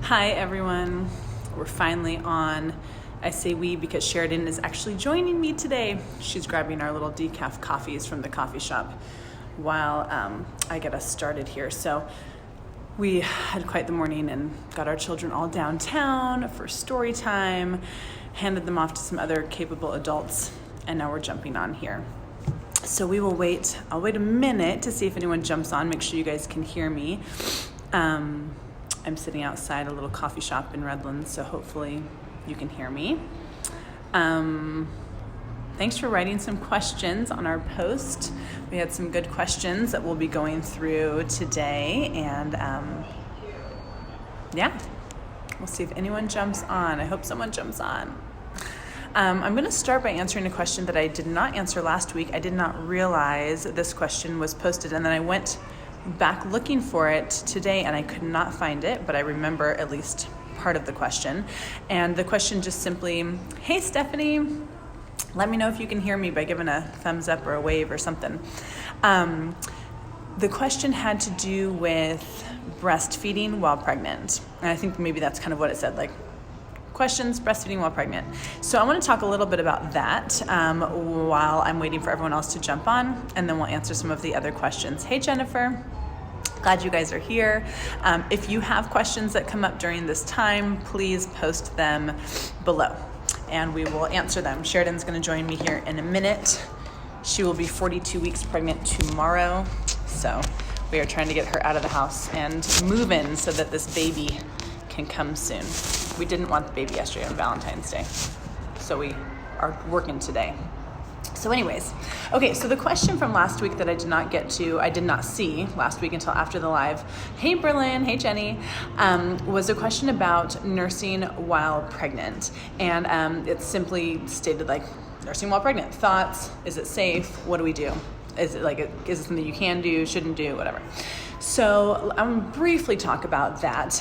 Hi everyone, we're finally on. I say we because Sheridan is actually joining me today. She's grabbing our little decaf coffees from the coffee shop while I get us started here. So we had quite the morning and got our children all downtown for story time, handed them off to some other capable adults, and now we're jumping on here. So we will wait. I'll wait a minute to see if anyone jumps on. Make sure you guys can hear me. I'm sitting outside a little coffee shop in Redlands, so hopefully you can hear me. Thanks for writing some questions on our post. We had some good questions that we'll be going through today, and we'll see if anyone jumps on. I hope someone jumps on. I'm going to start by answering a question that I did not answer last week. I did not realize this question was posted, and then I went back looking for it today and I could not find it, but I remember at least part of the question. And the question just simply, hey Stephanie, let me know if you can hear me by giving a thumbs up or a wave or something. The question had to do with breastfeeding while pregnant. And I think maybe that's kind of what it said, like questions, breastfeeding while pregnant. So I want to talk a little bit about that while I'm waiting for everyone else to jump on, and then we'll answer some of the other questions. Hey Jennifer, glad you guys are here. If you have questions that come up during this time, please post them below and we will answer them. Sheridan's going to join me here in a minute. She will be 42 weeks pregnant tomorrow, so we are trying to get her out of the house and moving so that this baby can come soon. We didn't want the baby yesterday on Valentine's Day, so we are working today. So anyways, okay, so the question from last week that I did not see last week until after the live, hey Berlin, hey Jenny, was a question about nursing while pregnant. And it simply stated like, nursing while pregnant, thoughts, is it safe, what do we do? Is it something you can do, shouldn't do, whatever. So I'm briefly talk about that.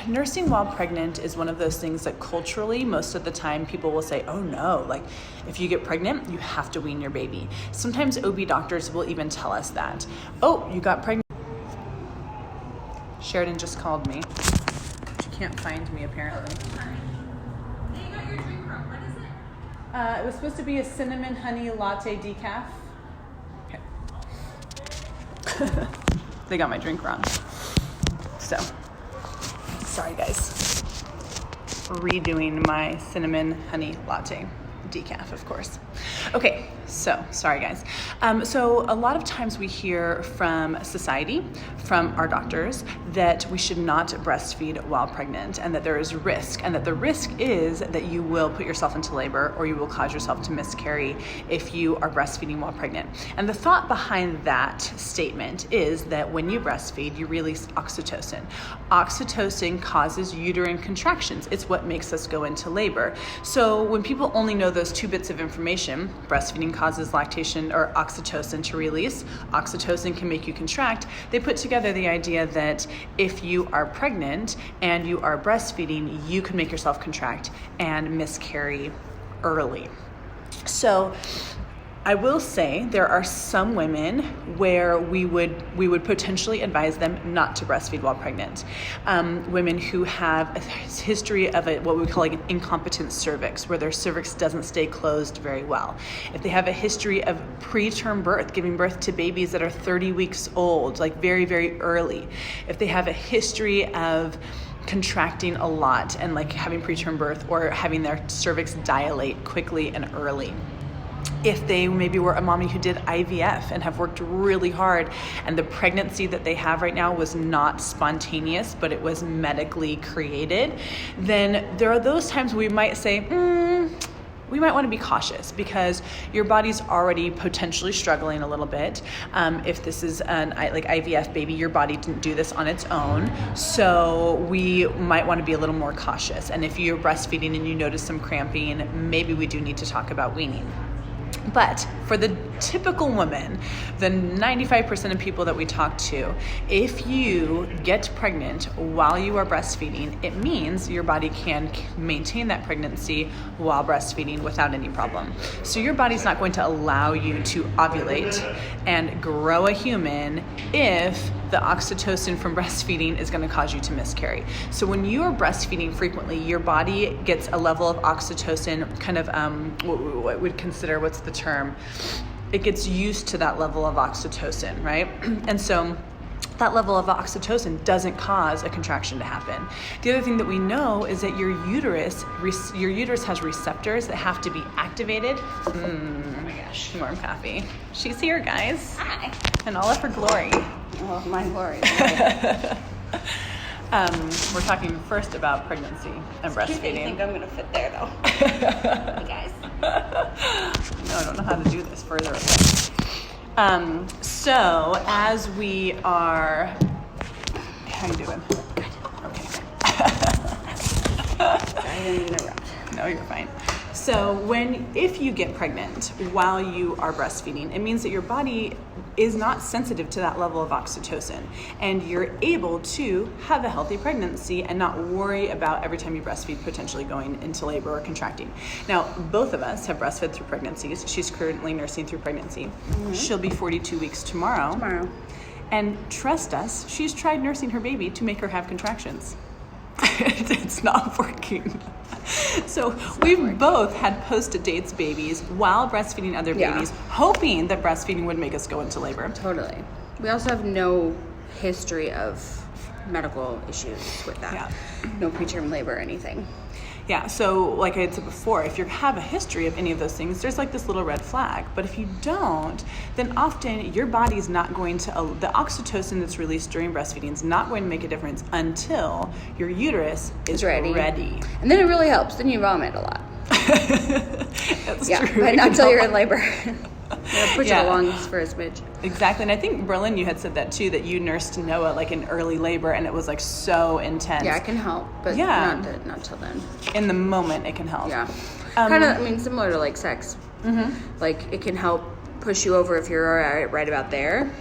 Nursing while pregnant is one of those things that culturally, most of the time people will say, oh no, like if you get pregnant, you have to wean your baby. Sometimes OB doctors will even tell us that. Oh, you got pregnant. Sheridan just called me. She can't find me apparently. Hey, you got your drink wrong. What is it? It was supposed to be a cinnamon honey latte decaf. Okay. They got my drink wrong. So, sorry guys. Redoing my cinnamon honey latte decaf, of course. Okay, so sorry guys. So a lot of times we hear from society, from our doctors, that we should not breastfeed while pregnant and that there is risk, and that the risk is that you will put yourself into labor or you will cause yourself to miscarry if you are breastfeeding while pregnant. And the thought behind that statement is that when you breastfeed, you release oxytocin. Oxytocin causes uterine contractions. It's what makes us go into labor. So when people only know those two bits of information, breastfeeding causes lactation or oxytocin to release, oxytocin can make you contract, they put together the idea that if you are pregnant and you are breastfeeding, you can make yourself contract and miscarry early. So I will say there are some women where we would potentially advise them not to breastfeed while pregnant. Women who have a history of what we call like an incompetent cervix, where their cervix doesn't stay closed very well. If they have a history of preterm birth, giving birth to babies that are 30 weeks old, like very, very early. If they have a history of contracting a lot and like having preterm birth or having their cervix dilate quickly and early. If they maybe were a mommy who did IVF and have worked really hard and the pregnancy that they have right now was not spontaneous, but it was medically created, then there are those times we might say, we might want to be cautious because your body's already potentially struggling a little bit. If this is an IVF baby, your body didn't do this on its own. So we might want to be a little more cautious. And if you're breastfeeding and you notice some cramping, maybe we do need to talk about weaning. But for the typical woman, the 95% of people that we talk to, if you get pregnant while you are breastfeeding, it means your body can maintain that pregnancy while breastfeeding without any problem. So your body's not going to allow you to ovulate and grow a human if the oxytocin from breastfeeding is going to cause you to miscarry. So when you are breastfeeding frequently, your body gets a level of oxytocin, kind of what we'd consider, what's the term? It gets used to that level of oxytocin, right? And so that level of oxytocin doesn't cause a contraction to happen. The other thing that we know is that your uterus has receptors that have to be activated. Oh my gosh, warm coffee. She's here, guys. Hi. In all of her glory. Oh, my glory. We're talking first about pregnancy and breastfeeding. I think I'm going to fit there, though. Hey, guys. No, I don't know how to do this further away. So as we are, how you doing? Good. Okay. I didn't interrupt. No, you're fine. So if you get pregnant while you are breastfeeding, it means that your body is not sensitive to that level of oxytocin, and you're able to have a healthy pregnancy and not worry about every time you breastfeed potentially going into labor or contracting. Now, both of us have breastfed through pregnancies. She's currently nursing through pregnancy. Mm-hmm. She'll be 42 weeks tomorrow. And trust us, she's tried nursing her baby to make her have contractions. It's not working. So we've both had post-dates babies while breastfeeding other babies, hoping that breastfeeding would make us go into labor. Totally. We also have no history of medical issues with that. Yeah. No preterm labor or anything. Yeah, so like I had said before, if you have a history of any of those things, there's like this little red flag. But if you don't, then often your body's not going to, the oxytocin that's released during breastfeeding is not going to make a difference until your uterus is ready. And then it really helps. Then you vomit a lot. That's true. But not until you're in labor. Push it along for a smidge. Exactly. And I think, Berlin, you had said that too, that you nursed Noah like in early labor and it was like so intense. Yeah, it can help, but not till then. In the moment, it can help. Yeah. Kind of, similar to like sex. Mm-hmm. Like it can help push you over if you're right about there,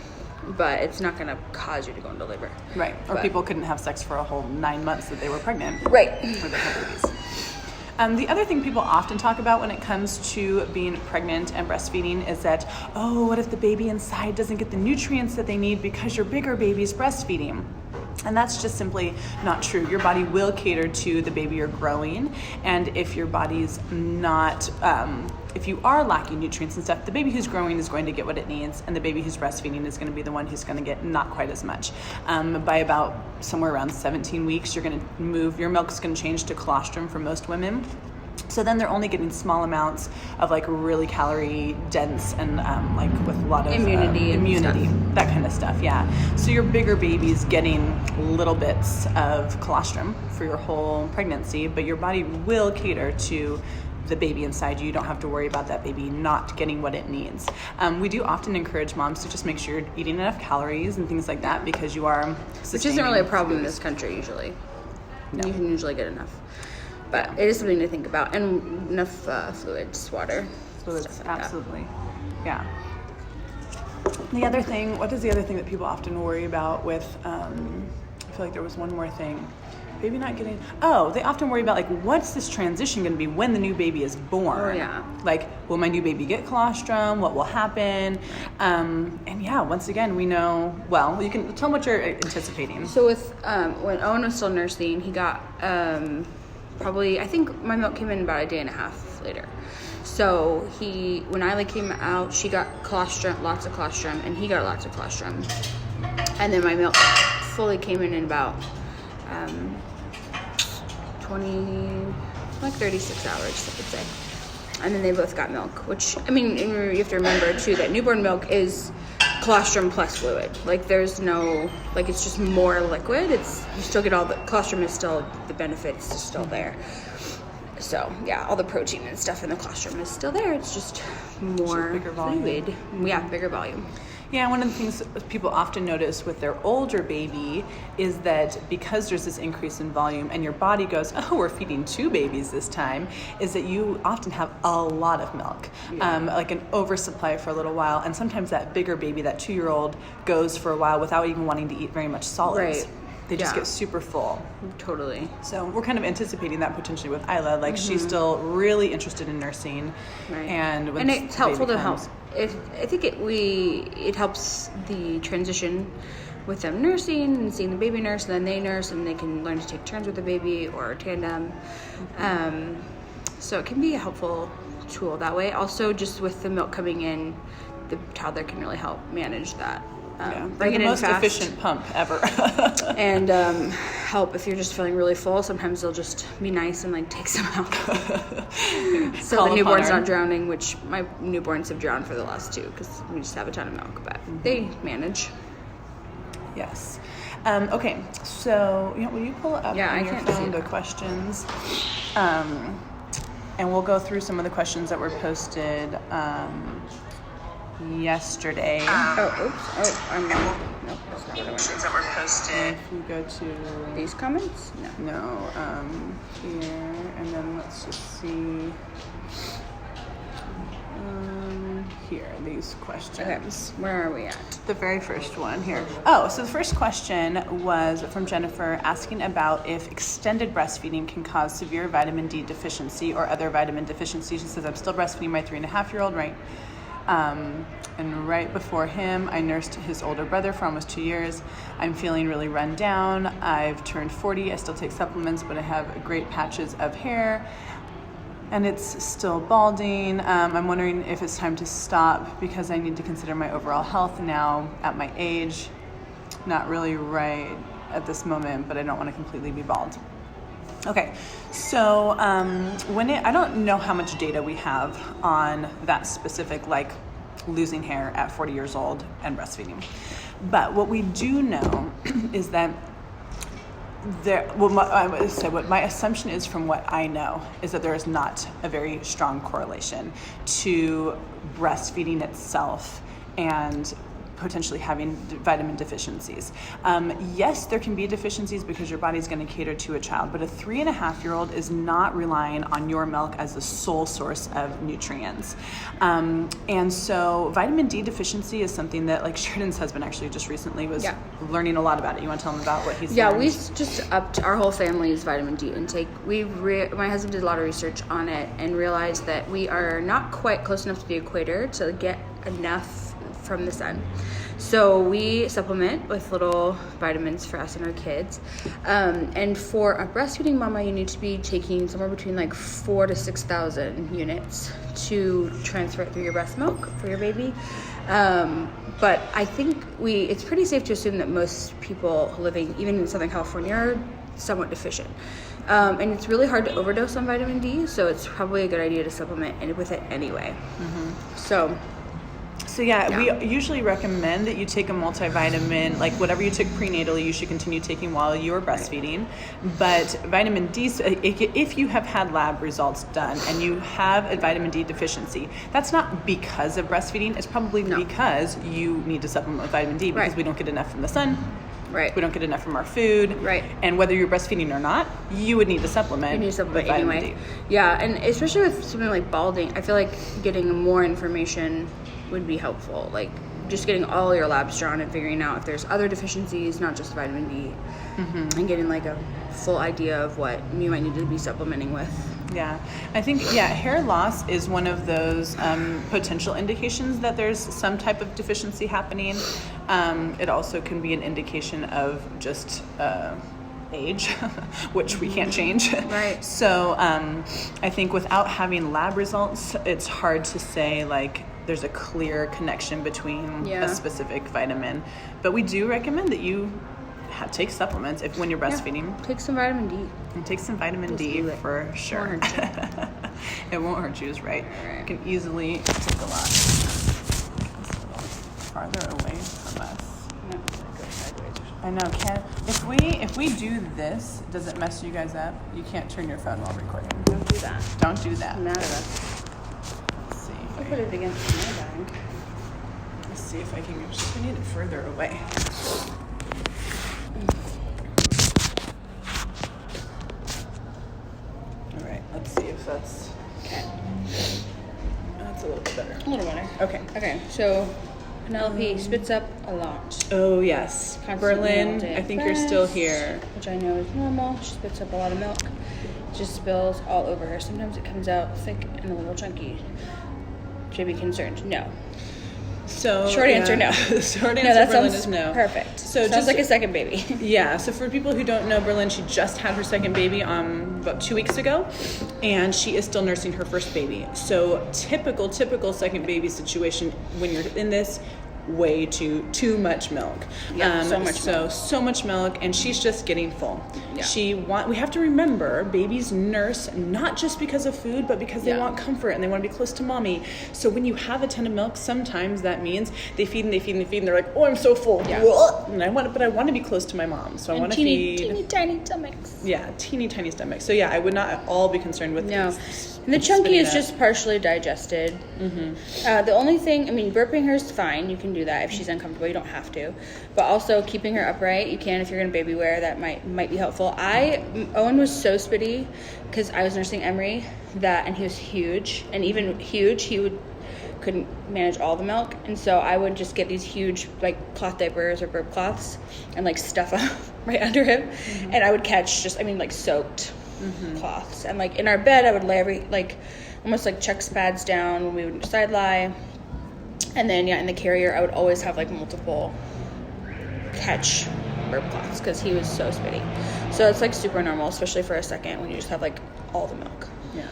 but it's not going to cause you to go into labor. Right. Or people couldn't have sex for a whole 9 months that they were pregnant. Right. Or they had babies. The other thing people often talk about when it comes to being pregnant and breastfeeding is that, what if the baby inside doesn't get the nutrients that they need because your bigger baby's breastfeeding? And that's just simply not true. Your body will cater to the baby you're growing, and if your body's not, if you are lacking nutrients and stuff, the baby who's growing is going to get what it needs, and the baby who's breastfeeding is going to be the one who's going to get not quite as much. By about somewhere around 17 weeks, your milk's going to change to colostrum for most women. So then they're only getting small amounts of like really calorie dense and like with a lot of immunity, that kind of stuff. Yeah. So your bigger baby's getting little bits of colostrum for your whole pregnancy, but your body will cater to the baby inside you. You don't have to worry about that baby not getting what it needs. We do often encourage moms to just make sure you're eating enough calories and things like that because you are sustaining. Which isn't really a problem in this country usually. No. You can usually get enough. But it is something to think about, and enough fluids, water. Fluids, absolutely. Yeah. The other thing, what is the other thing that people often worry about with, I feel like there was one more thing. Baby not getting, they often worry about like, what's this transition going to be when the new baby is born? Oh, yeah. Like, will my new baby get colostrum? What will happen? And yeah, once again, we know, well, you can tell them what you're anticipating. So with, when Owen was still nursing, he got, probably, I think my milk came in about a day and a half later. So when Isla came out, she got colostrum, lots of colostrum, and he got lots of colostrum. And then my milk fully came in about 36 hours, I would say. And then they both got milk, which, you have to remember too that newborn milk is colostrum plus fluid. Like there's no, like it's just more liquid. You still get all the colostrum is still, the benefits is still there. So yeah, all the protein and stuff in the colostrum is still there. It's just more bigger volume. fluid. Yeah, bigger volume. Yeah, one of the things people often notice with their older baby is that because there's this increase in volume and your body goes, oh, we're feeding 2 babies this time, is that you often have a lot of milk, like an oversupply for a little while. And sometimes that bigger baby, that 2-year-old, goes for a while without even wanting to eat very much solids. Right. They just get super full. Totally. So we're kind of anticipating that potentially with Isla. Like she's still really interested in nursing, Right. and it's helpful to help. comes, I think it helps the transition with them nursing and seeing the baby nurse, and then they nurse, and they can learn to take turns with the baby or tandem. So it can be a helpful tool that way. Also, just with the milk coming in, the toddler can really help manage that. Bring it in fast. The most efficient pump ever. And help if you're just feeling really full. Sometimes they'll just be nice and like take some out. So Call the newborn's her. not drowning, which my newborns have drowned for the last 2 because we just have a ton of milk, but they manage. Yes. Okay, so will you pull up on your phone the questions? And we'll go through some of the questions that were posted yesterday. I'm wrong. Nope, that's not what I want. Questions that were posted. If you go to These comments? No, here, and then let's just see. Here, these questions. Okay, where are we at? The very first one here. Oh, so the first question was from Jennifer asking about if extended breastfeeding can cause severe vitamin D deficiency or other vitamin deficiencies. She says, I'm still breastfeeding my 3.5-year-old, right? And right before him, I nursed his older brother for almost 2 years. I'm feeling really run down. I've turned 40. I still take supplements, but I have great patches of hair. And it's still balding. I'm wondering if it's time to stop because I need to consider my overall health now at my age. Not really right at this moment, but I don't want to completely be bald. Okay, so I don't know how much data we have on that specific, like losing hair at 40 years old and breastfeeding. But what we do know is that what my assumption is from what I know is that there is not a very strong correlation to breastfeeding itself and potentially having vitamin deficiencies. Yes, there can be deficiencies because your body's going to cater to a child, but a 3.5-year-old is not relying on your milk as the sole source of nutrients. And so vitamin D deficiency is something that like Sheridan's husband actually just recently was learning a lot about it. You want to tell him about what he's learned? We just upped our whole family's vitamin D intake. My husband did a lot of research on it and realized that we are not quite close enough to the equator to get enough from the sun. So we supplement with little vitamins for us and our kids. And for a breastfeeding mama, you need to be taking somewhere between like 4,000 to 6,000 units to transfer it through your breast milk for your baby. But I think it's pretty safe to assume that most people living even in Southern California are somewhat deficient. And it's really hard to overdose on vitamin D, so it's probably a good idea to supplement with it anyway. So we usually recommend that you take a multivitamin, like whatever you took prenatally, you should continue taking while you are breastfeeding. But vitamin D, if you have had lab results done and you have a vitamin D deficiency, that's not because of breastfeeding. It's probably because you need to supplement with vitamin D because we don't get enough from the sun. Right. We don't get enough from our food. Right. And whether you're breastfeeding or not, you would need to supplement. You need to supplement with vitamin anyway. D. Yeah, and especially with something like balding, I feel like getting more information would be helpful. Like just getting all your labs drawn and figuring out if there's other deficiencies, not just vitamin D, and getting like a full idea of what you might need to be supplementing with. Yeah, I think, hair loss is one of those potential indications that there's some type of deficiency happening. It also can be an indication of just age, which we can't change. Right. So I think without having lab results, it's hard to say like there's a clear connection between a specific vitamin. But we do recommend that you take supplements when you're breastfeeding. Take some vitamin D. And take some vitamin D for sure. It won't hurt you, is right. You can easily take a lot. It's a little farther away from us. No, go sideways. I know. If we do this, does it mess you guys up? You can't turn your phone while recording. Don't do that. Don't do that. Mad at us. Let's see. I'll put it against my bag. Let's see if I can, I need it further away. All right, let's see if that's, that's a little bit better. A little better. Okay. Okay, so Penelope spits up a lot. Oh, yes. Constantly all Berlin, day I think at you're still breast, here. which I know is normal. She spits up a lot of milk. Just spills all over her. Sometimes it comes out thick and a little chunky. Should I be concerned? No. So Short answer, no. Short answer, No, that Berlin sounds is no. perfect. So sounds just like a second baby. Yeah, so for people who don't know, Berlin, she just had her second baby about 2 weeks ago, and she is still nursing her first baby. So typical second baby situation when you're in this, way too much milk. Yeah, so much milk. So much milk, and she's just getting full. Yeah. We have to remember, babies nurse not just because of food, but because they Yeah. want comfort and they want to be close to mommy. So when you have a ton of milk, sometimes that means they feed and they feed and they feed, and they're like, oh, I'm so full. Yeah. And I want to be close to my mom, so I want to teeny, feed. teeny tiny stomachs. Yeah, teeny tiny stomach. So yeah, I would not at all be concerned with No. these. And the chunky spitting is up. just partially digested. Mm-hmm. The only thing, I mean, burping her is fine. You can do that if she's uncomfortable. You don't have to. But also keeping her upright, you can if you're going to baby wear. That might be helpful. Owen was so spitty because I was nursing Emery and he was huge. And even huge, couldn't manage all the milk. And so I would just get these huge like cloth diapers or burp cloths and like stuff up right under him. Mm-hmm. And I would catch soaked cloths, and like in our bed I would lay almost like Chuck's pads down when we would side lie, and then in the carrier I would always have like multiple catch burp cloths because he was so spitty. So it's like super normal, especially for a second when you just have like all the milk. Yeah.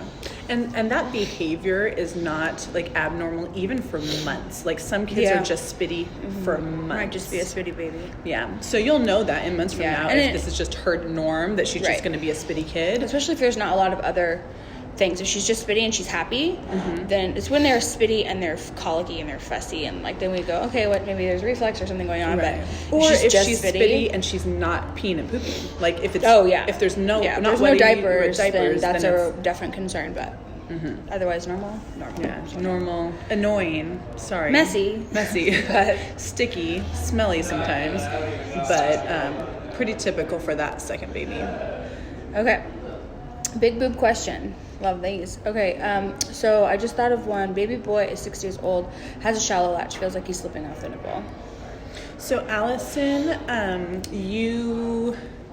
And that behavior is not like abnormal even for months. Like some kids are just spitty for months. Might just be a spitty baby. Yeah. So you'll know that in months from now and if this is just her norm, that she's just going to be a spitty kid. Especially if there's not a lot of other things. If she's just spitty and she's happy, then it's when they're spitty and they're colicky and they're fussy, and like then we go, okay, maybe there's reflux or something going on. Right. But or if just she's spitty and she's not peeing and pooping, like if it's if there's no diapers, then that's a definite concern. But otherwise, normal. Yeah, normal. Annoying. Sorry. Messy, but sticky, smelly sometimes, but pretty typical for that second baby. Okay. Big boob question. Love these. Okay, so I just thought of one. Baby boy is 6 years old, has a shallow latch, feels like he's slipping off the nipple. So Allison,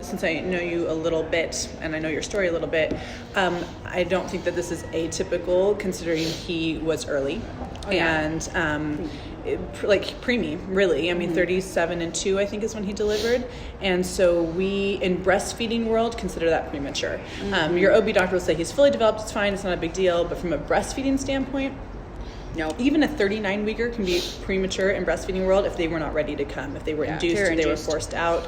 since I know you a little bit and I know your story a little bit, I don't think that this is atypical considering he was early. And like preemie, really. I mean, 37 and 2, I think, is when he delivered. And so we, in breastfeeding world, consider that premature. Your OB doctor will say he's fully developed, it's fine, it's not a big deal. But from a breastfeeding standpoint, no. Even a 39-weeker can be premature in breastfeeding world if they were not ready to come, if they were induced or they were forced out.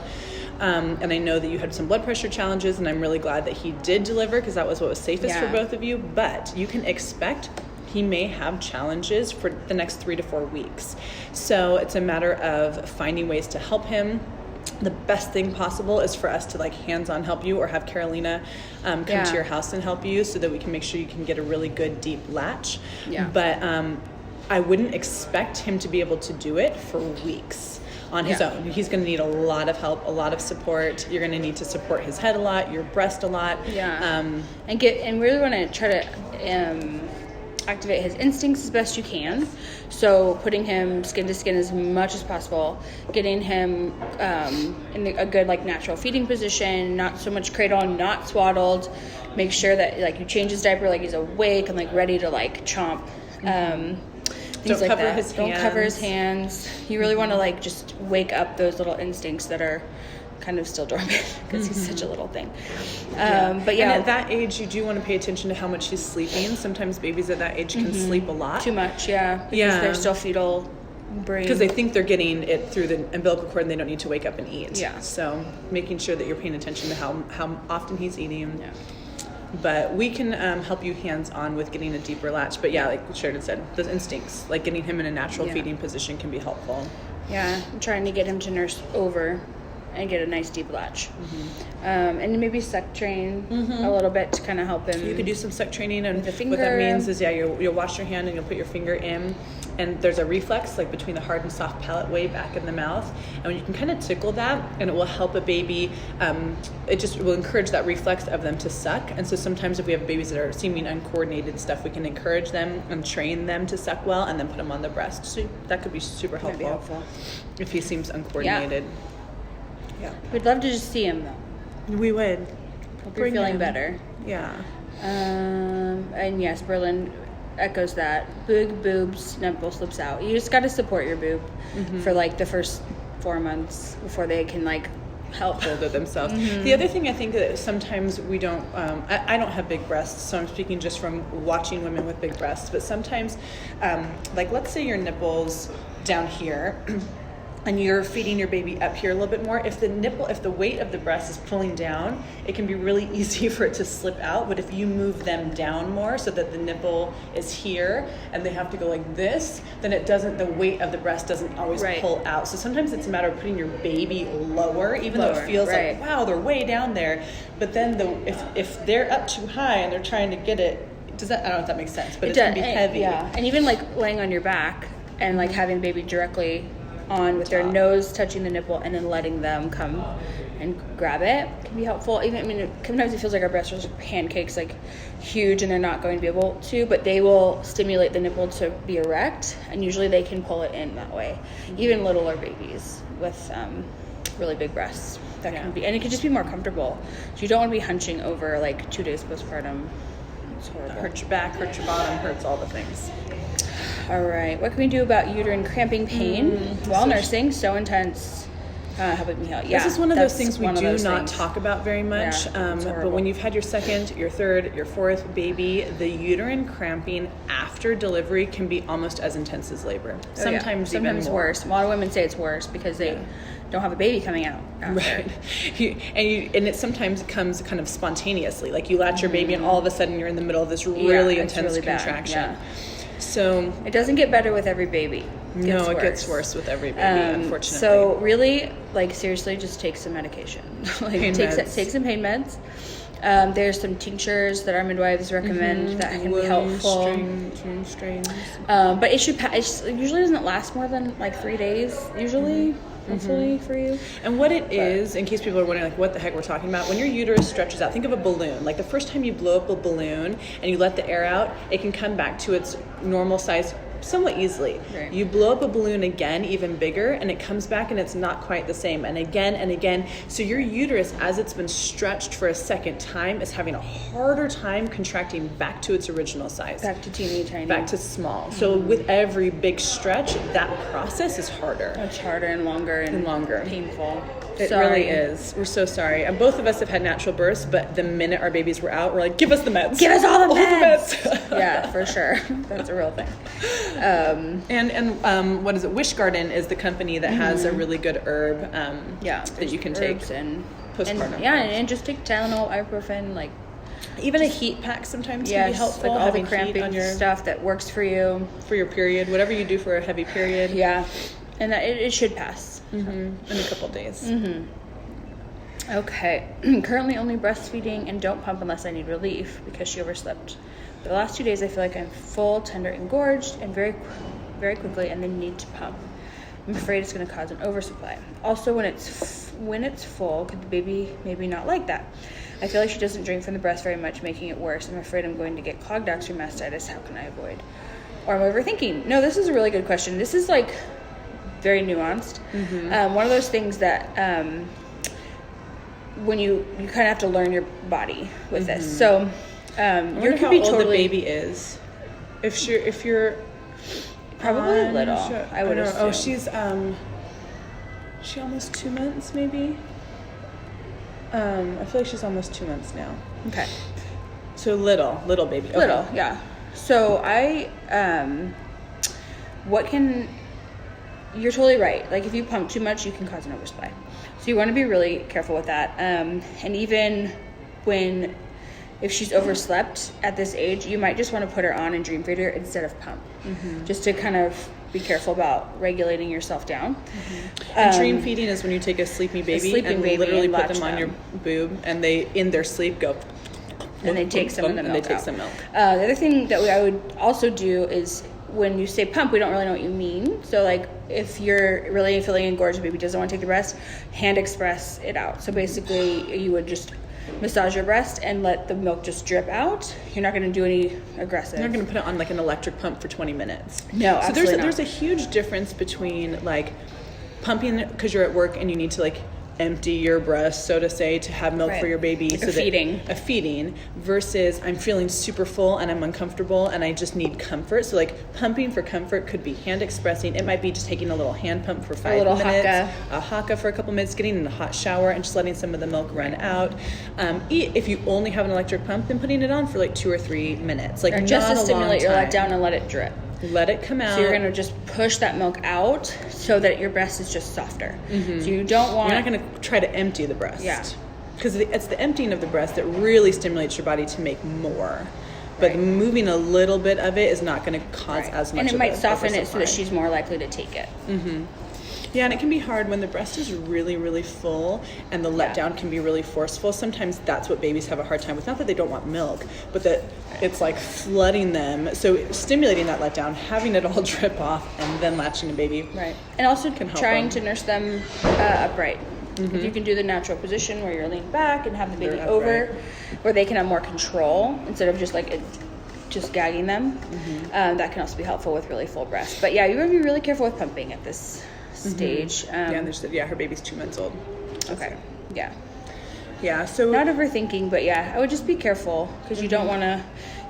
And I know that you had some blood pressure challenges, and I'm really glad that he did deliver because that was what was safest for both of you. But you can expect he may have challenges for the next 3 to 4 weeks. So it's a matter of finding ways to help him. The best thing possible is for us to like hands-on help you or have Carolina come to your house and help you so that we can make sure you can get a really good deep latch. But I wouldn't expect him to be able to do it for weeks on his own. He's going to need a lot of help, a lot of support. You're going to need to support his head a lot, your breast a lot. And really want to try to activate his instincts as best you can. So putting him skin to skin as much as possible, getting him in a good like natural feeding position, not so much cradle, not swaddled. Make sure that like you change his diaper like he's awake and like ready to like chomp. Things like that. Don't cover his hands. You really want to like just wake up those little instincts that are kind of still dormant because he's such a little thing. But and at that age you do want to pay attention to how much he's sleeping. Sometimes babies at that age can sleep a lot. Too much, because they're still fetal brain. Because they think they're getting it through the umbilical cord and they don't need to wake up and eat. So making sure that you're paying attention to how often he's eating. But we can help you hands-on with getting a deeper latch. But like Sheridan said, those instincts, like getting him in a natural feeding position can be helpful. I'm trying to get him to nurse over and get a nice deep latch. And maybe suck train a little bit to kind of help him. You could do some suck training, and with the finger. what that means is, you'll wash your hand and you'll put your finger in, and there's a reflex like between the hard and soft palate way back in the mouth, and you can kind of tickle that, and it will help a baby. It just will encourage that reflex of them to suck. And so sometimes if we have babies that are seeming uncoordinated stuff, we can encourage them and train them to suck well, and then put them on the breast. So that could be super helpful. If he seems uncoordinated. Yeah. We'd love to just see him though. We would. Hope you're feeling better. Yeah. And yes, Berlin echoes that. Big boobs, nipple slips out. You just got to support your boob for like the first 4 months before they can like help hold it themselves. The other thing I think that sometimes we don't, I don't have big breasts, so I'm speaking just from watching women with big breasts, but sometimes, like let's say your nipples down here, and you're feeding your baby up here a little bit more, if the weight of the breast is pulling down, it can be really easy for it to slip out. But if you move them down more so that the nipple is here and they have to go like this, then the weight of the breast doesn't always pull out. So sometimes it's a matter of putting your baby lower, even though it feels like, wow, they're way down there. But then if they're up too high and they're trying to get it, I don't know if that makes sense, but it's going to be heavy. Yeah, and even like laying on your back and like having baby directly on with their nose touching the nipple and then letting them come and grab it can be helpful. Sometimes it feels like our breasts are like pancakes, like huge, and they're not going to be able to, but they will stimulate the nipple to be erect, and usually they can pull it in that way. Even littler babies with really big breasts, that can be, and it can just be more comfortable. So you don't want to be hunching over like 2 days postpartum. It's horrible. Hurts your back, hurts your bottom, hurts all the things. All right, what can we do about uterine cramping pain while nursing? So intense. Helping me out. Yeah, this is one of those things we do not talk about very much. But when you've had your second, your third, your fourth baby, the uterine cramping after delivery can be almost as intense as labor. Sometimes even more. Worse. A lot of women say it's worse because they don't have a baby coming out after. Right. And it sometimes comes kind of spontaneously. Like you latch your baby and all of a sudden you're in the middle of this really intense contraction. Yeah. So it doesn't get better with every baby. It gets worse with every baby, unfortunately. So really, like seriously, just take some medication. Take some pain meds. There's some tinctures that our midwives recommend that can be helpful. Strains. But it usually doesn't last more than like 3 days. Usually. Hopefully for you. And what it is, in case people are wondering like what the heck we're talking about, when your uterus stretches out, think of a balloon. Like the first time you blow up a balloon and you let the air out, it can come back to its normal size somewhat easily. Right. You blow up a balloon again, even bigger, and it comes back and it's not quite the same. And again and again. So your uterus, as it's been stretched for a second time, is having a harder time contracting back to its original size. Back to teeny tiny. Back to small. So with every big stretch, that process is harder. It's harder and longer and painful. It really is. We're so sorry. And both of us have had natural births, but the minute our babies were out, we're like, give us the meds. Give us all the meds. Yeah, for sure. That's a real thing. What is it? Wish Garden is the company that has a really good herb that you can take and postpartum. And just take Tylenol, ibuprofen, like even a heat pack sometimes can be helpful. Like all the cramping on your stuff that works for you for your period, whatever you do for a heavy period. Yeah, and that it should pass in a couple days. Okay. Currently only breastfeeding and don't pump unless I need relief because she overslept. For the last 2 days, I feel like I'm full, tender, and gorged, and very, very quickly, and then need to pump. I'm afraid it's going to cause an oversupply. Also, when it's full, could the baby maybe not like that? I feel like she doesn't drink from the breast very much, making it worse. I'm afraid I'm going to get clogged ducts or mastitis. How can I avoid? Or am I overthinking? No, this is a really good question. This is like very nuanced. One of those things that when you kind of have to learn your body with this. So you could be how old the baby is. If you're probably little, I would assume. Oh, she almost 2 months maybe. I feel like she's almost 2 months now. Okay. So little baby. Okay. Little, yeah. So you're totally right. Like if you pump too much, you can cause an oversupply. So you want to be really careful with that. And even if she's overslept at this age, you might just want to put her on and dream feed her instead of pump, just to kind of be careful about regulating yourself down. And dream feeding is when you take a sleeping baby and literally put them on your boob, and they, in their sleep, go... And they take some of the milk and they take out. some milk. The other thing that I would also do is when you say pump, we don't really know what you mean. So like if you're really feeling engorged, baby doesn't want to take the breast, hand express it out. So basically you would just massage your breast and let the milk just drip out. You're not going to do any aggressive. You're not going to put it on like an electric pump for 20 minutes. No, so absolutely there's a huge difference between like pumping because you're at work and you need to like empty your breast, so to say, to have milk for your baby. Like a feeding versus I'm feeling super full and I'm uncomfortable and I just need comfort. So like pumping for comfort could be hand expressing. It might be just taking a little hand pump for 5 minutes, a haka for a couple minutes, getting in a hot shower and just letting some of the milk run out. If you only have an electric pump, then putting it on for like 2 or 3 minutes, like or just to stimulate your let letdown and let it drip. Let it come out. So you're going to just push that milk out so that your breast is just softer. Mm-hmm. So you don't want... You're not going to try to empty the breast. Yeah. Because it's the emptying of the breast that really stimulates your body to make more. But moving a little bit of it is not going to cause as much. And it might soften it so that she's more likely to take it. Mm-hmm. Yeah, and it can be hard when the breast is really, really full and the letdown can be really forceful. Sometimes that's what babies have a hard time with. Not that they don't want milk, but that it's like flooding them. So stimulating that letdown, having it all drip off, and then latching a baby. Right. And also trying to nurse them upright. Mm-hmm. If you can do the natural position where you're leaning back and have the baby over, where they can have more control instead of just like just gagging them, that can also be helpful with really full breasts. But yeah, you want to be really careful with pumping at this stage. Her baby's 2 months old. Okay. Yeah. Yeah. So not overthinking, but yeah, I would just be careful because you don't want to.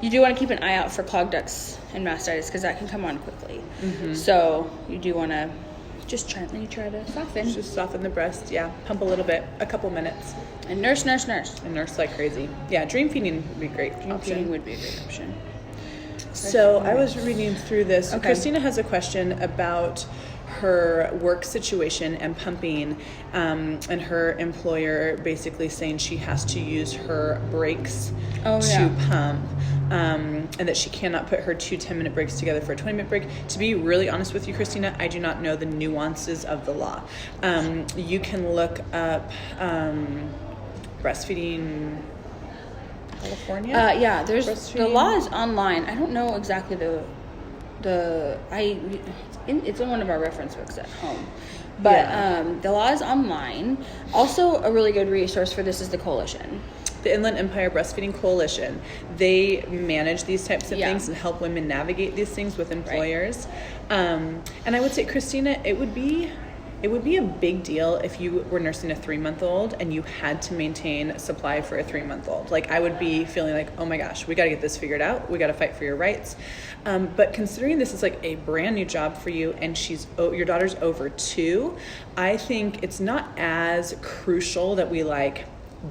You do want to keep an eye out for clogged ducts and mastitis because that can come on quickly. So you do want to just gently try to soften. Just soften the breast. Yeah. Pump a little bit, a couple minutes, and nurse. And nurse like crazy. Yeah. Dream feeding would be a great option. Dream feeding would be a great option. So I was reading through this. Okay. Christina has a question about her work situation and pumping, and her employer basically saying she has to use her breaks to pump, and that she cannot put her 2 10-minute breaks together for a 20-minute break. To be really honest with you, Christina, I do not know the nuances of the law. You can look up breastfeeding California. There's the law is online. I don't know exactly it's in one of our reference books at home, but the law is online. Also, a really good resource for this is the coalition, the Inland Empire Breastfeeding Coalition. They manage these types of things and help women navigate these things with employers. And I would say, Christina, it would be a big deal if you were nursing a 3-month-old and you had to maintain supply for a 3-month-old. Like, I would be feeling like, oh my gosh, we got to get this figured out. We got to fight for your rights. But considering this is like a brand new job for you and your daughter's over 2, I think it's not as crucial that we like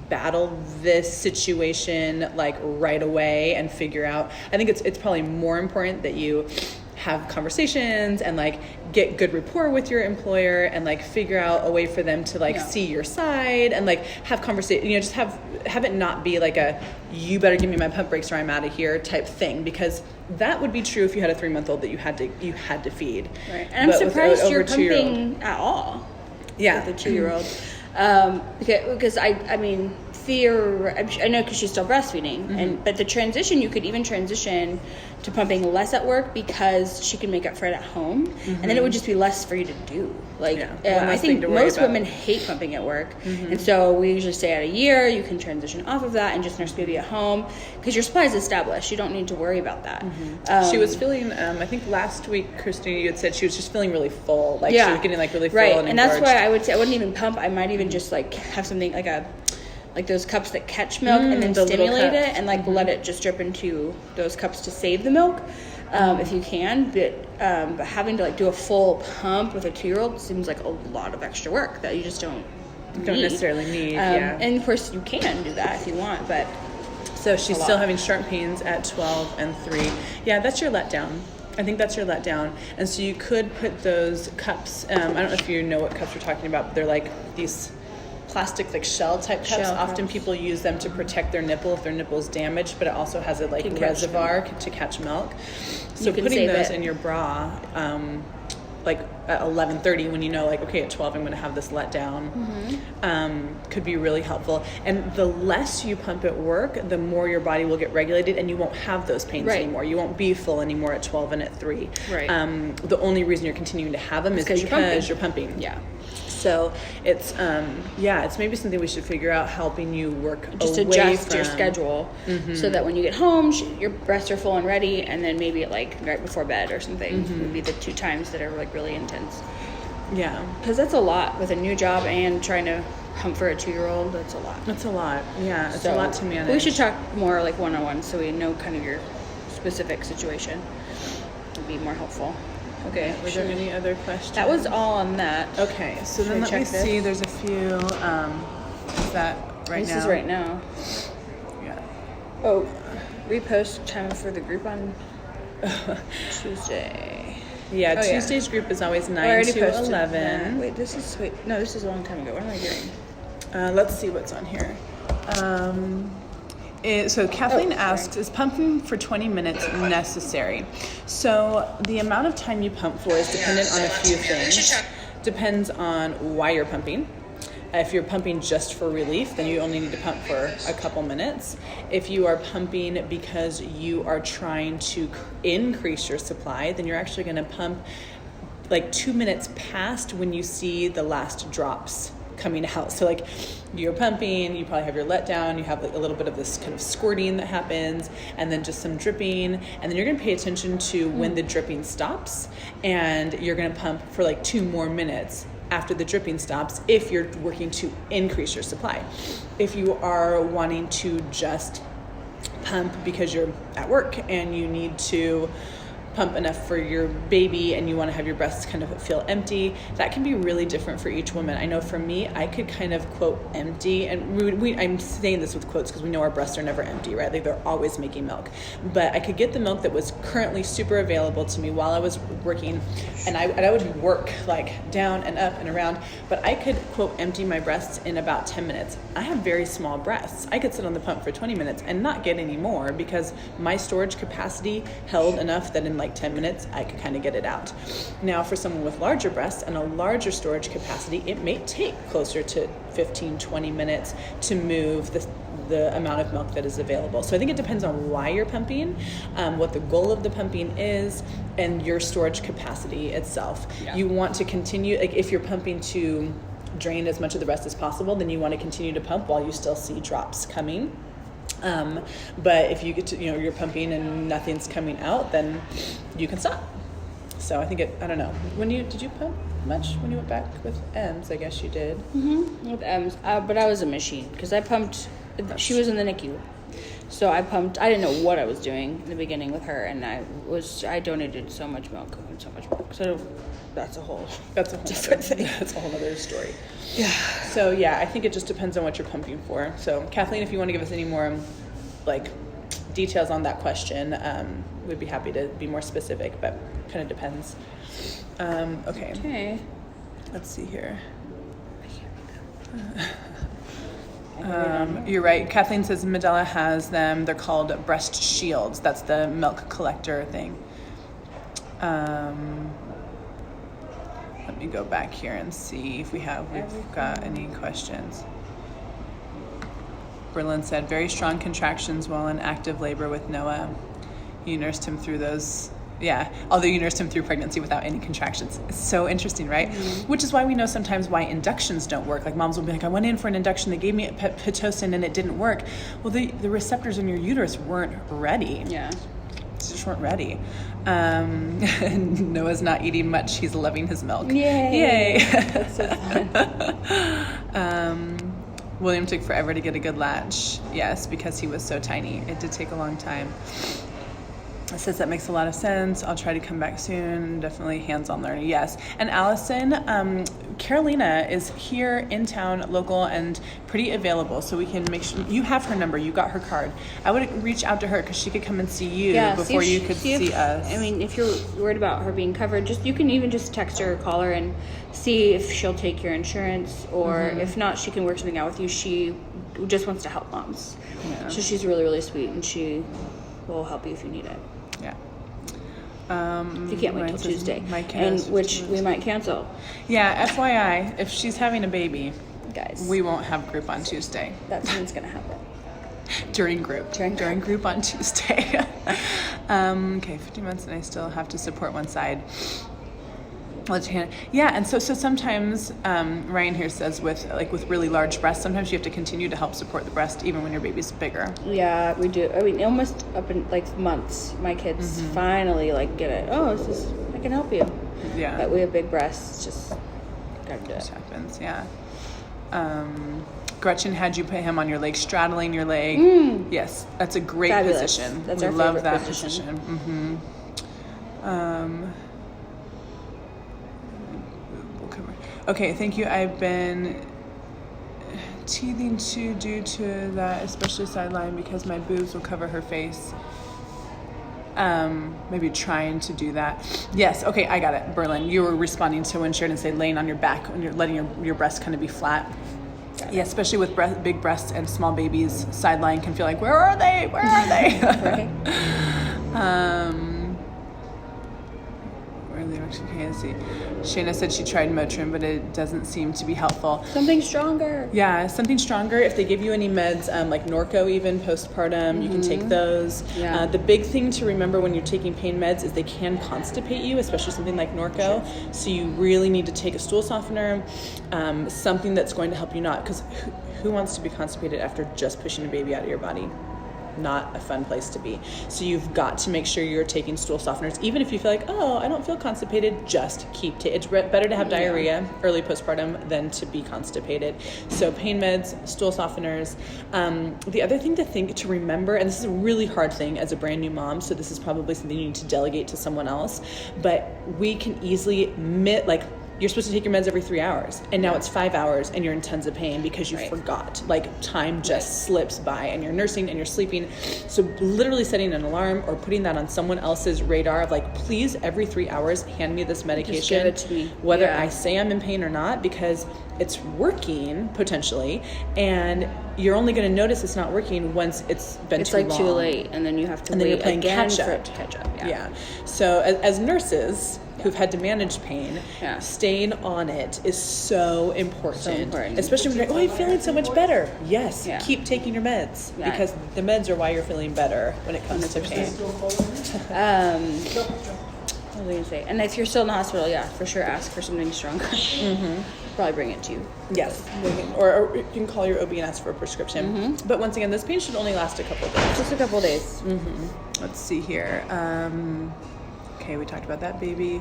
battle this situation like right away and figure out. I think it's probably more important that you have conversations and like get good rapport with your employer and like figure out a way for them to like see your side and like have conversation, just have it not be like a you better give me my pump breaks or I'm out of here type thing, because that would be true if you had a 3-month-old that you had to feed. Right. And I'm surprised you're pumping at all. Yeah. With a 2-year-old. Because I mean, I know because she's still breastfeeding, but the transition, you could even transition to pumping less at work because she can make up for it at home, and then it would just be less for you to do. I think most women hate pumping at work, and so we usually say at a year you can transition off of that and just nurse baby at home because your supply is established. You don't need to worry about that. She was feeling, I think last week, Christina, you had said she was just feeling really full, she was getting like really full and that's why I would say I wouldn't even pump. I might even just like have something like those cups that catch milk and then stimulate it and like let it just drip into those cups to save the milk, if you can. But having to like do a full pump with a 2-year-old seems like a lot of extra work that you just don't necessarily need. And of course you can do that if you want, but so she's still having sharp pains at 12 and 3. Yeah, that's your letdown. I think that's your letdown. And so you could put those cups, I don't know if you know what cups we're talking about, but they're like these plastic like shell type cups. Shell Often cups. people use them to protect their nipple if their nipple is damaged, but it also has a like Can catch reservoir to catch milk. So You can putting save those it. in your bra, like at 11:30 when you know like, okay, at 12 I'm going to have this let down, could be really helpful. And the less you pump at work, the more your body will get regulated and you won't have those pains Right. anymore. You won't be full anymore at 12 and at 3. Right. The only reason you're continuing to have them is because you're pumping. Yeah. So it's it's maybe something we should figure out, helping you work Just away adjust from your schedule so that when you get home, your breasts are full and ready, and then maybe like right before bed or something would be the 2 times that are like really intense. Yeah, Because that's a lot with a new job and trying to pump for a 2-year-old. That's a lot. that's a lot. Yeah, it's So a lot to manage. We should talk more like one-on-one so we know kind of your specific situation. Would be more helpful. Okay. Were there any other questions? That was all on that. Okay, so Should then I let me check this? see. There's a few. Is that right now? This is right now. Yeah. Oh, repost time for the group on Tuesday. Yeah, Oh, yeah. Tuesday's group is always 9 I already to posted 11. that. This is a long time ago. What am I doing? Let's see what's on here. So Kathleen asks, is pumping for 20 minutes necessary? So the amount of time you pump for is dependent on a few things. Depends on why you're pumping. If you're pumping just for relief, then you only need to pump for a couple minutes. If you are pumping because you are trying to increase your supply, then you're actually going to pump like 2 minutes past when you see the last drops coming out. So like you're pumping, you probably have your letdown, you have like a little bit of this kind of squirting that happens, and then just some dripping, and then you're going to pay attention to when the dripping stops, and you're going to pump for like 2 more minutes after the dripping stops if you're working to increase your supply. If you are wanting to just pump because you're at work and you need to pump enough for your baby and you want to have your breasts kind of feel empty, that can be really different for each woman. I know for me, I could kind of quote empty, and I'm saying this with quotes because we know our breasts are never empty, right? Like they're always making milk. But I could get the milk that was currently super available to me while I was working, and I would work like down and up and around, but I could quote empty my breasts in about 10 minutes. I have very small breasts. I could sit on the pump for 20 minutes and not get any more because my storage capacity held enough that in like 10 minutes, I could kind of get it out. Now, for someone with larger breasts and a larger storage capacity, it may take closer to 15, 20 minutes to move the amount of milk that is available. So I think it depends on why you're pumping, what the goal of the pumping is, and your storage capacity itself. Yeah. You want to continue, like if you're pumping to drain as much of the breast as possible, then you want to continue to pump while you still see drops coming. But if you get to, you're pumping and nothing's coming out, then you can stop. So I think I don't know. Did you pump much when you went back with Ems? I guess you did. Mm-hmm. With Ems, but I was a machine because I pumped. She was in the NICU, so I pumped. I didn't know what I was doing in the beginning with her, and I donated so much milk and so much milk. So that's a whole different thing. That's a whole other story. Yeah. So yeah, I think it just depends on what you're pumping for. So Kathleen, if you want to give us any more like details on that question, we'd be happy to be more specific, but kind of depends. Okay. Let's see here. You're right. Kathleen says Medela has them. They're called breast shields. That's the milk collector thing. Let me go back here and see if we've got any questions. Berlin said, very strong contractions while in active labor with Noah. You nursed him through those. Yeah, although you nursed him through pregnancy without any contractions. It's so interesting, right? Mm-hmm. Which is why we know sometimes why inductions don't work. Like moms will be like, I went in for an induction, they gave me Pitocin and it didn't work. Well, the receptors in your uterus weren't ready. Yeah. Just weren't ready. Noah's not eating much. He's loving his milk. Yay. That's so fun. William took forever to get a good latch. Yes, because he was so tiny. It did take a long time. It says that makes a lot of sense. I'll try to come back soon. Definitely hands-on learning. Yes. And Allison, Carolina is here in town, local, and pretty available. So we can make sure you have her number. You got her card. I would reach out to her because she could come and see you before you could see us. I mean, if you're worried about her being covered, you can even just text her or call her and see if she'll take your insurance, or if not, she can work something out with you. She just wants to help moms. Yeah. So she's really, really sweet, and she will help you if you need it. Yeah. If you can't wait till Tuesday, and which we might cancel. Yeah, FYI, if she's having a baby, guys, we won't have group on Tuesday. That's when it's gonna happen. During group on Tuesday. Okay, 15 months, and I still have to support one side. Yeah, and so sometimes Ryan here says with really large breasts, sometimes you have to continue to help support the breast even when your baby's bigger. Yeah, we do. I mean, almost up in months, my kids finally get it. Oh, I can help you. Yeah. But we have big breasts, just gotta do it. This happens, yeah. Gretchen had you put him on your leg, straddling your leg. Yes, that's a great position. That's we our love favorite that position. Okay, thank you. I've been teething too due to that, especially sideline, because my boobs will cover her face. Maybe trying to do that. Yes, okay, I got it. Berlin, you were responding to when Sheridan said laying on your back and you're letting your breast kind of be flat. Yeah, especially with big breasts and small babies, sideline can feel like, where are they? Where are they? Right. Where they actually can't see. Shayna said she tried Motrin, but it doesn't seem to be helpful. Something stronger. Yeah, something stronger. If they give you any meds, like Norco even, postpartum, you can take those. Yeah. The big thing to remember when you're taking pain meds is they can constipate you, especially something like Norco. Sure. So you really need to take a stool softener, something that's going to help you not, because who wants to be constipated after just pushing a baby out of your body? Not a fun place to be. So you've got to make sure you're taking stool softeners. Even if you feel like, oh, I don't feel constipated, just keep it's better to have diarrhea early postpartum than to be constipated. So pain meds, stool softeners. The other thing to remember, and this is a really hard thing as a brand new mom, so this is probably something you need to delegate to someone else, but we can easily you're supposed to take your meds every 3 hours, and now it's 5 hours and you're in tons of pain because you forgot. Time just slips by, and you're nursing and you're sleeping. So literally setting an alarm or putting that on someone else's radar of please, every 3 hours, hand me this medication. Just give it to me. Whether I say I'm in pain or not, because it's working potentially, and you're only going to notice it's not working once it's been too long. It's too late, and then you have to and wait then you're playing again catch for up. it to catch up. Yeah. So as nurses who've had to manage pain, staying on it is so important. Especially when you're like, I'm feeling so much better. Yes, keep taking your meds, because the meds are why you're feeling better when it comes to pain. What was I going to say? And if you're still in the hospital, for sure ask for something stronger. Probably bring it to you. Yes, or you can call your OB and ask for a prescription. But once again, this pain should only last a couple of days. Just a couple of days. Let's see here. Okay, we talked about that baby.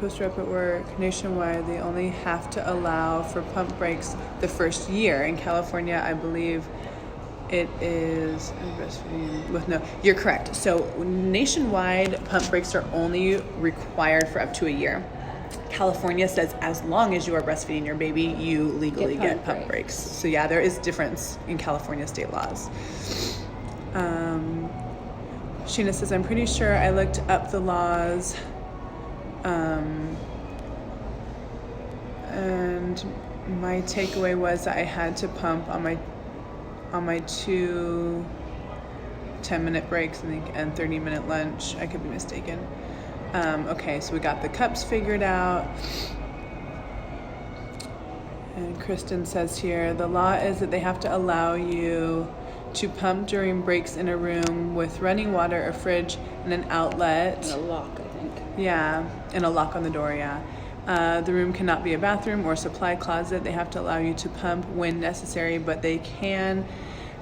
Poster up at work. Nationwide, they only have to allow for pump breaks the first year. In California, I believe it is breastfeeding. You're correct. So nationwide, pump breaks are only required for up to a year. California says as long as you are breastfeeding your baby, you legally get pump breaks. So there is difference in California state laws. Sheena says, I'm pretty sure I looked up the laws, and my takeaway was that I had to pump on my 2 10-minute breaks, I think, and 30-minute lunch. I could be mistaken. Okay, so we got the cups figured out. And Kristen says here, the law is that they have to allow you to pump during breaks in a room with running water, a fridge, and an outlet. And a lock, I think. Yeah, and a lock on the door, The room cannot be a bathroom or supply closet. They have to allow you to pump when necessary, but they can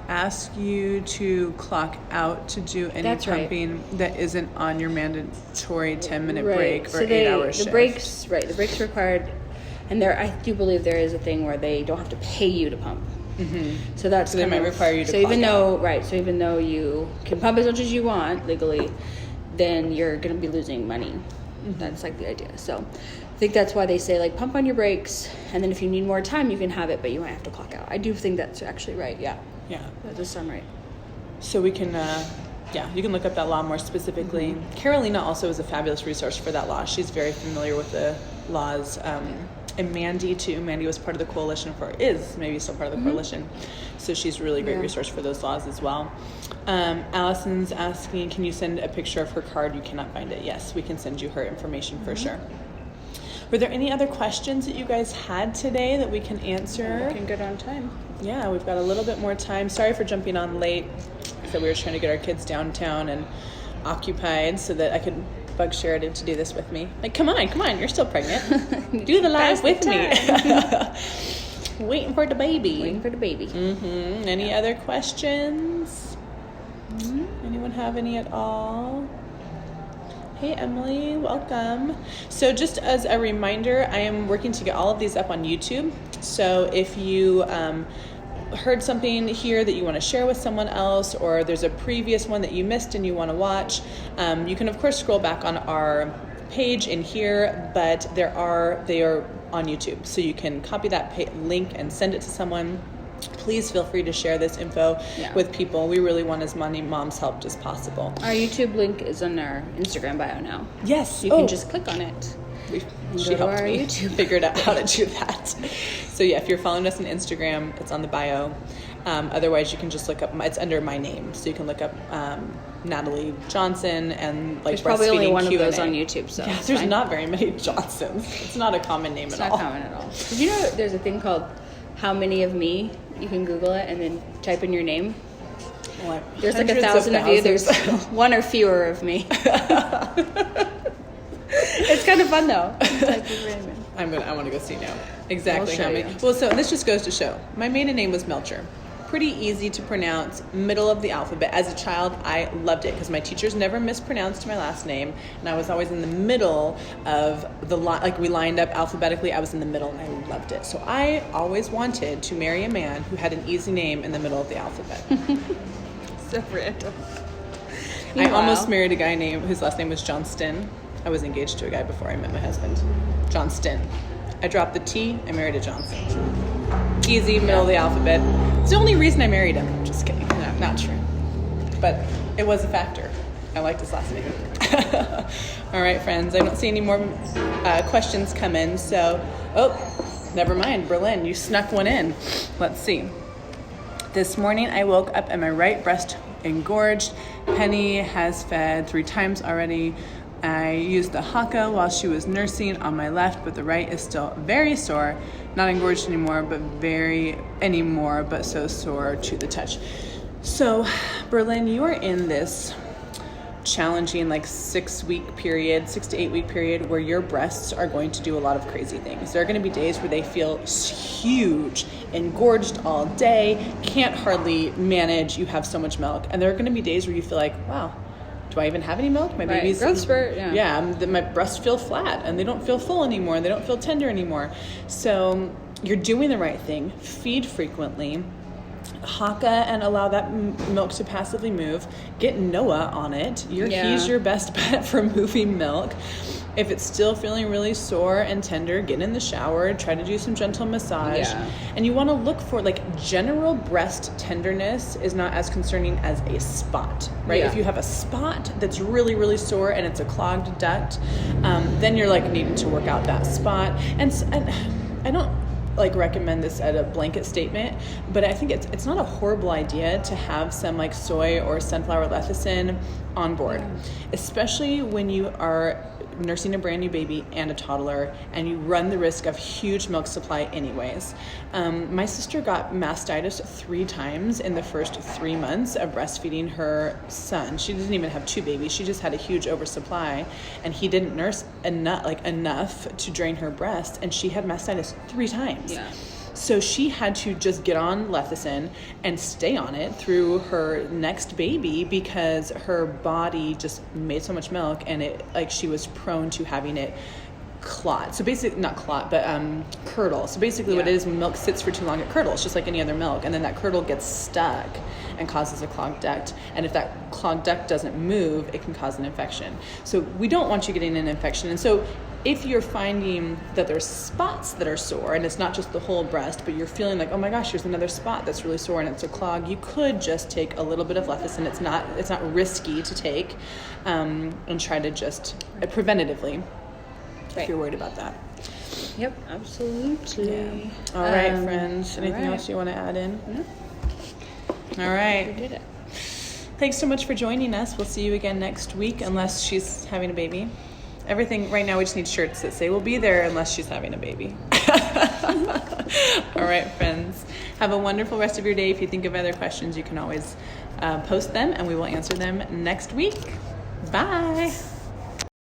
ask you to clock out to do any pumping that isn't on your mandatory 10-minute break or 8-hour shift. The breaks required, and I do believe there is a thing where they don't have to pay you to pump. So that's So they might require you to So even clock though so even though you can pump as much as you want legally, then you're going to be losing money. That's like the idea. So I think that's why they say like pump on your breaks, and then if you need more time, you can have it, but you might have to clock out. I do think that's actually right. Yeah. Yeah. That does sound right. So we can, you can look up that law more specifically. Carolina also is a fabulous resource for that law. She's very familiar with the laws. And Mandy too. Mandy was part of the coalition is maybe still part of the coalition. So she's a really great resource for those laws as well. Allison's asking, can you send a picture of her card? You cannot find it. Yes, we can send you her information for sure. Were there any other questions that you guys had today that we can answer? We can get on time. Yeah, we've got a little bit more time. Sorry for jumping on late. So we were trying to get our kids downtown and occupied so that I could bug Sheridan to do this with me. Like, come on, you're still pregnant. Do the live with me. Waiting for the baby. Any other questions? Anyone have any at all? Hey, Emily, welcome. So just as a reminder, I am working to get all of these up on YouTube. So if you heard something here that you want to share with someone else, or there's a previous one that you missed and you want to watch, you can of course scroll back on our page in here, but they are on YouTube. So you can copy that link and send it to someone. Please feel free to share this info with people. We really want as many moms helped as possible. Our YouTube link is on our Instagram bio now. Yes. You can just click on it. She helped me figure out how to do that. So yeah, if you're following us on Instagram, it's on the bio. Otherwise, you can just look up. It's under my name, so you can look up Natalie Johnson and like there's probably only one Q&A. of those on YouTube. So yeah, there's not very many Johnsons. It's not a common name at all. It's not common at all. Did you know there's a thing called "How Many of Me"? You can Google it and then type in your name. What? There's like 1,000 of you. There's one or fewer of me. It's kind of fun though. I want to go see now. Exactly how many. You. Well, so this just goes to show my maiden name was Melcher. Pretty easy to pronounce, middle of the alphabet. As a child, I loved it because my teachers never mispronounced my last name, and I was always in the middle of the like we lined up alphabetically. I was in the middle, and I loved it. So I always wanted to marry a man who had an easy name in the middle of the alphabet. So random. I almost married a guy whose last name was Johnston. I was engaged to a guy before I met my husband. Johnston. I dropped the T, I married a Johnson. Easy, middle of the alphabet. It's the only reason I married him. Just kidding. No, not true. But it was a factor. I liked his last name. All right, friends. I don't see any more questions come in. So, never mind. Berlin, you snuck one in. Let's see. This morning I woke up and my right breast engorged. Penny has fed 3 times already. I used the Haka while she was nursing on my left, but the right is still very sore. Not engorged anymore, but so sore to the touch. So, Berlin, you are in this challenging 6 to 8 week period where your breasts are going to do a lot of crazy things. There are going to be days where they feel huge, engorged all day, can't hardly manage, you have so much milk. And there are going to be days where you feel like, wow, do I even have any milk? My baby's growth spurt. My breasts feel flat and they don't feel full anymore and they don't feel tender anymore. So you're doing the right thing. Feed frequently. Haka and allow that milk to passively move. Get Noah on it. He's your best bet for moving milk. If it's still feeling really sore and tender, get in the shower, try to do some gentle massage. Yeah. And you want to look for general breast tenderness is not as concerning as a spot, right? Yeah. If you have a spot that's really, really sore and it's a clogged duct, then you're needing to work out that spot. And I don't recommend this at a blanket statement, but I think it's not a horrible idea to have some soy or sunflower lecithin on board, especially when you are nursing a brand new baby and a toddler and you run the risk of huge milk supply anyways. My sister got mastitis 3 times in the first 3 months of breastfeeding her son. She didn't even have 2 babies. She just had a huge oversupply and he didn't nurse enough to drain her breast, and she had mastitis 3 times. Yeah. So she had to just get on lecithin and stay on it through her next baby because her body just made so much milk and she was prone to having it clot. So basically, not clot, but curdle. So basically what it is when milk sits for too long, it curdles, just like any other milk. And then that curdle gets stuck and causes a clogged duct. And if that clogged duct doesn't move, it can cause an infection. So we don't want you getting an infection. And so if you're finding that there's spots that are sore, and it's not just the whole breast, but you're feeling like, oh my gosh, there's another spot that's really sore and it's a clog, you could just take a little bit of lecithin. It's not risky to take, and try to just preventatively, if you're worried about that. Yep, absolutely. Yeah. All right, friends. Anything else you want to add in? No. All right. We did it. Thanks so much for joining us. We'll see you again next week, unless she's having a baby. Everything right now, we just need shirts that say we'll be there unless she's having a baby. All right, friends. Have a wonderful rest of your day. If you think of other questions, you can always post them and we will answer them next week. Bye.